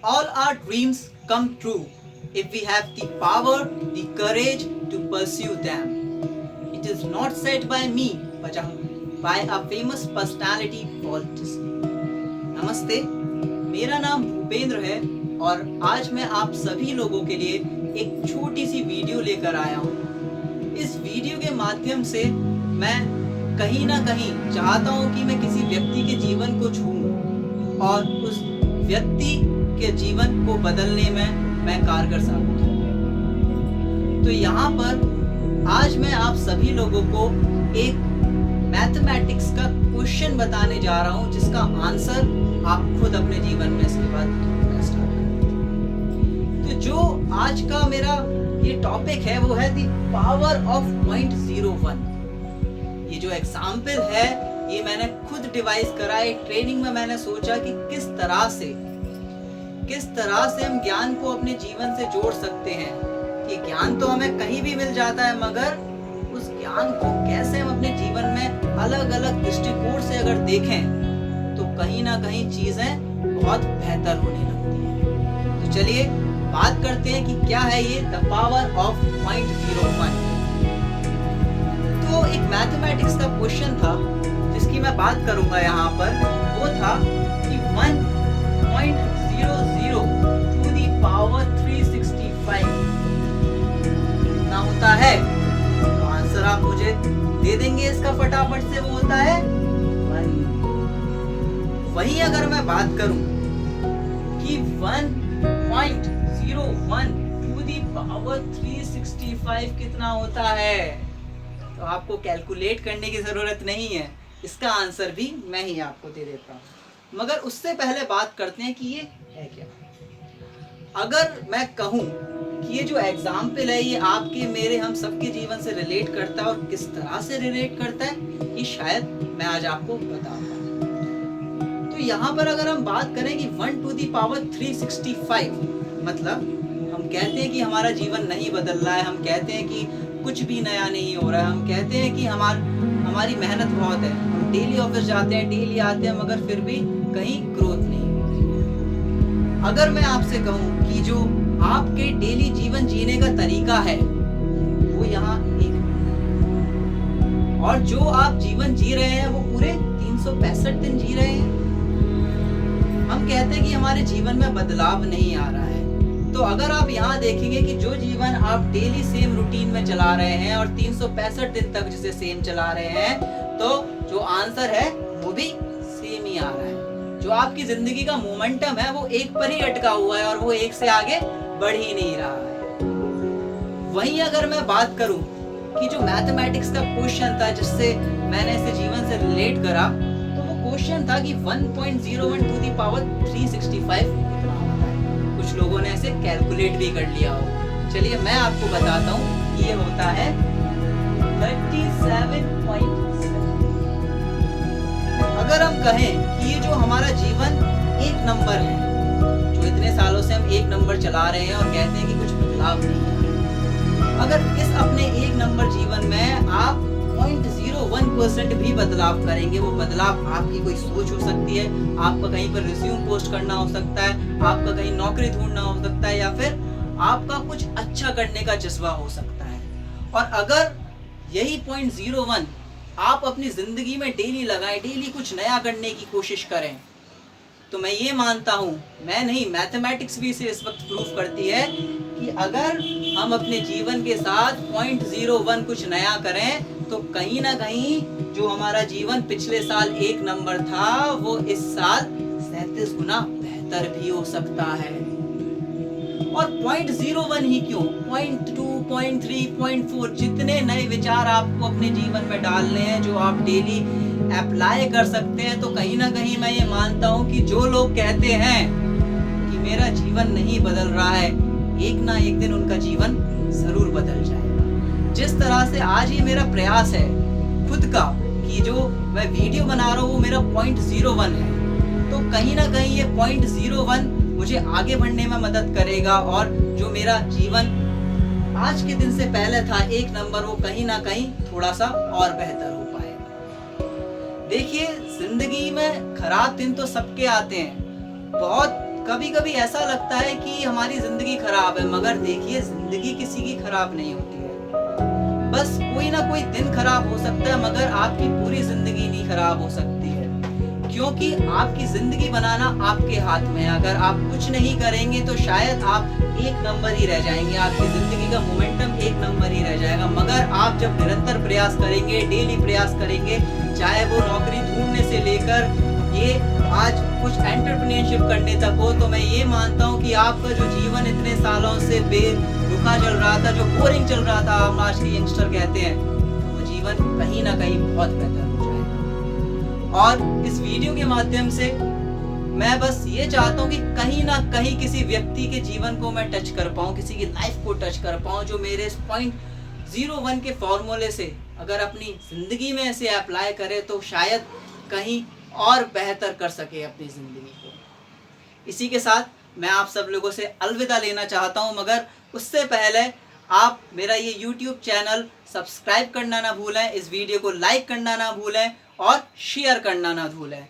All our dreams come true if we have the power, the courage to pursue them. It is not said by me, but by a famous personality called Disney. नमस्ते, मेरा नाम भूपेंद्र है और आज मैं आप सभी लोगों के लिए एक छोटी सी वीडियो लेकर आया हूँ। इस वीडियो के माध्यम से मैं कहीं ना कहीं चाहता हूँ कि मैं किसी व्यक्ति के जीवन को छूऊं और उस व्यक्ति के जीवन को बदलने में मैं कारगर साबित हूँ। तो यहाँ पर आज मैं आप सभी लोगों को एक मैथमेटिक्स का क्वेश्चन बताने जा रहा हूँ जिसका आंसर आप खुद अपने जीवन में इसके बाद स्टार्ट करें। तो जो आज का मेरा ये टॉपिक है वो है द पावर ऑफ 0.01। ये जो एग्जाम्पल है ये मैंने खुद डिवाइस करा। एक ट्रेनिंग में मैंने सोचा कि किस तरह से हम ज्ञान को अपने जीवन से जोड़ सकते हैं। कि ज्ञान तो हमें कहीं भी मिल जाता है, मगर उस ज्ञान को कैसे हम अपने जीवन में अलग अलग दृष्टिकोण से अगर देखें तो कहीं ना कहीं चीजें बहुत बेहतर होने लगती हैं। तो चलिए बात करते हैं कि क्या है ये द पावर ऑफ 0.01। तो एक मैथमेटिक्स का क्वेश्चन था जिसकी मैं बात करूंगा यहाँ पर। वो था कि 1.00 टू द पावर 365 कितना होता है। तो आंसर आप मुझे दे देंगे इसका फटाफट से। वो होता है 1। वहीं अगर मैं बात करूं कि 1.01 टू द पावर 365 कितना होता है, तो आपको कैलकुलेट करने की जरूरत नहीं है। इसका आंसर भी मैं ही आपको दे देता हूँ। मगर उससे पहले बात करते हैं कि ये है क्या। अगर मैं कहूँ कि ये जो एग्जाम्पल है ये आपके मेरे हम सबके जीवन से रिलेट करता है और किस तरह से रिलेट करता है ये शायद मैं आज आपको बताऊंगा। तो यहाँ पर अगर हम बात करें कि 1 टू द पावर 365 मतलब हम कहते हैं कि हमारा जीवन नहीं बदल रहा है, हम कहते हैं कि कुछ भी नया नहीं हो रहा है, हम कहते हैं कि हमारी मेहनत बहुत है, हम डेली ऑफिस जाते हैं, डेली आते हैं, मगर फिर भी कहीं ग्रोथ नहीं होती। अगर मैं आपसे कहूँ कि जो आपके डेली जीवन जीने का तरीका है वो यहाँ एक, और जो आप जीवन जी रहे हैं वो पूरे 365 दिन जी रहे हैं। हम कहते हैं कि हमारे जीवन में बदलाव नहीं आ रहा है। तो अगर आप यहाँ देखेंगे कि जो जीवन आप डेली सेम रूटीन में चला रहे हैं और 365 दिन तक जिसे सेम चला रहे हैं, तो जो आंसर है वो भी सेम ही आ रहा है। जो आपकी जिंदगी का मोमेंटम है वो एक पर ही अटका हुआ है और वो एक से आगे बढ़ ही नहीं रहा है। वहीं अगर मैं बात करूं कि जो मैथमेटिक्स का क्वेश्चन था जिससे मैंने इसे जीवन से रिलेट करा, तो वो क्वेश्चन था कि 1.01 टू द पावर 365 कितना होता है। कुछ लोगों ने इसे कैलकुलेट भी कर लिया हो। चलिए मैं आपको बताता हूँ कि ये होता है 37.7। अगर हम कहें कि ये जो हमारा जीवन एक नंबर है, जो इतने सालों से हम एक नंबर चला रहे हैं और कहते हैं कि कुछ बदलाव नहीं है, अगर इस अपने एक नंबर जीवन में आप 0.01% भी बदलाव करेंगे, वो बदलाव आपकी कोई सोच हो सकती है, आपका कहीं पर रिज्यूम पोस्ट करना हो सकता है, आपका कहीं नौकरी ढूंढना हो सकता है, या फिर आपका कुछ अच्छा करने का जज्बा हो सकता है। और अगर यही 0.01 आप अपनी जिंदगी में डेली लगाएं, डेली कुछ नया करने की कोशिश करें, तो मैं ये मानता हूँ, मैं नहीं मैथमेटिक्स भी इसे इस वक्त प्रूफ करती है कि अगर हम अपने जीवन के साथ 0.01 कुछ नया करें तो कहीं ना कहीं जो हमारा जीवन पिछले साल एक नंबर था वो इस साल 37 गुना बेहतर भी हो सकता है। और 0.01 ही क्यों, 0.2, 0.3, 0.4 जितने नए विचार आपको अपने जीवन में डालने हैं, जो आप डेली अप्लाई कर सकते हैं, तो कहीं ना कहीं मैं ये मानता हूँ कि जो लोग कहते हैं कि मेरा जीवन नहीं बदल रहा है, एक ना एक दिन उनका जीवन जरूर बदल जाएगा। जिस तरह से आज ये मेरा प्रयास है खुद का कि जो मैं वीडियो बना रहा हूँ वो मेरा 0.01 है, तो कहीं ना कहीं ये 0.01 मुझे आगे बढ़ने में मदद करेगा और जो मेरा जीवन आज के दिन से पहले था एक नंबर, वो कहीं ना कहीं थोड़ा सा और बेहतर हो पाएगा। देखिए जिंदगी में खराब दिन तो सबके आते हैं, बहुत कभी कभी ऐसा लगता है कि हमारी जिंदगी खराब है, मगर देखिए जिंदगी किसी की खराब नहीं होती है। बस कोई ना कोई दिन खराब हो सकता है, मगर आपकी पूरी जिंदगी नहीं खराब हो सकती है, क्योंकि आपकी जिंदगी बनाना आपके हाथ में है। अगर आप कुछ नहीं करेंगे तो शायद आप एक नंबर ही रह जाएंगे, आपकी जिंदगी का मोमेंटम एक नंबर ही रह जाएगा। मगर आप जब निरंतर प्रयास करेंगे, डेली प्रयास करेंगे, चाहे वो नौकरी ढूंढने से लेकर ये आज कुछ एंटरप्रेन्योरशिप करने तक हो, तो मैं ये मानता हूँ कि आपका जो जीवन इतने सालों से बेरुखा चल रहा था, जो बोरिंग चल रहा था, हम आज के यंगस्टर कहते हैं, वो जीवन कहीं ना कहीं बहुत बेहतर हो जाएगा। और इस वीडियो के माध्यम से मैं बस ये चाहता हूँ कि कहीं ना कहीं किसी व्यक्ति के जीवन को मैं टच कर पाऊँ, किसी की लाइफ को टच कर पाऊँ, जो मेरे इस 0.01 के फॉर्मूले से अगर अपनी ज़िंदगी में इसे अप्लाई करे तो शायद कहीं और बेहतर कर सके अपनी ज़िंदगी को। इसी के साथ मैं आप सब लोगों से अलविदा लेना चाहता हूँ, मगर उससे पहले आप मेरा ये YouTube चैनल सब्सक्राइब करना ना भूलें, इस वीडियो को लाइक करना ना भूलें और शेयर करना ना भूलें।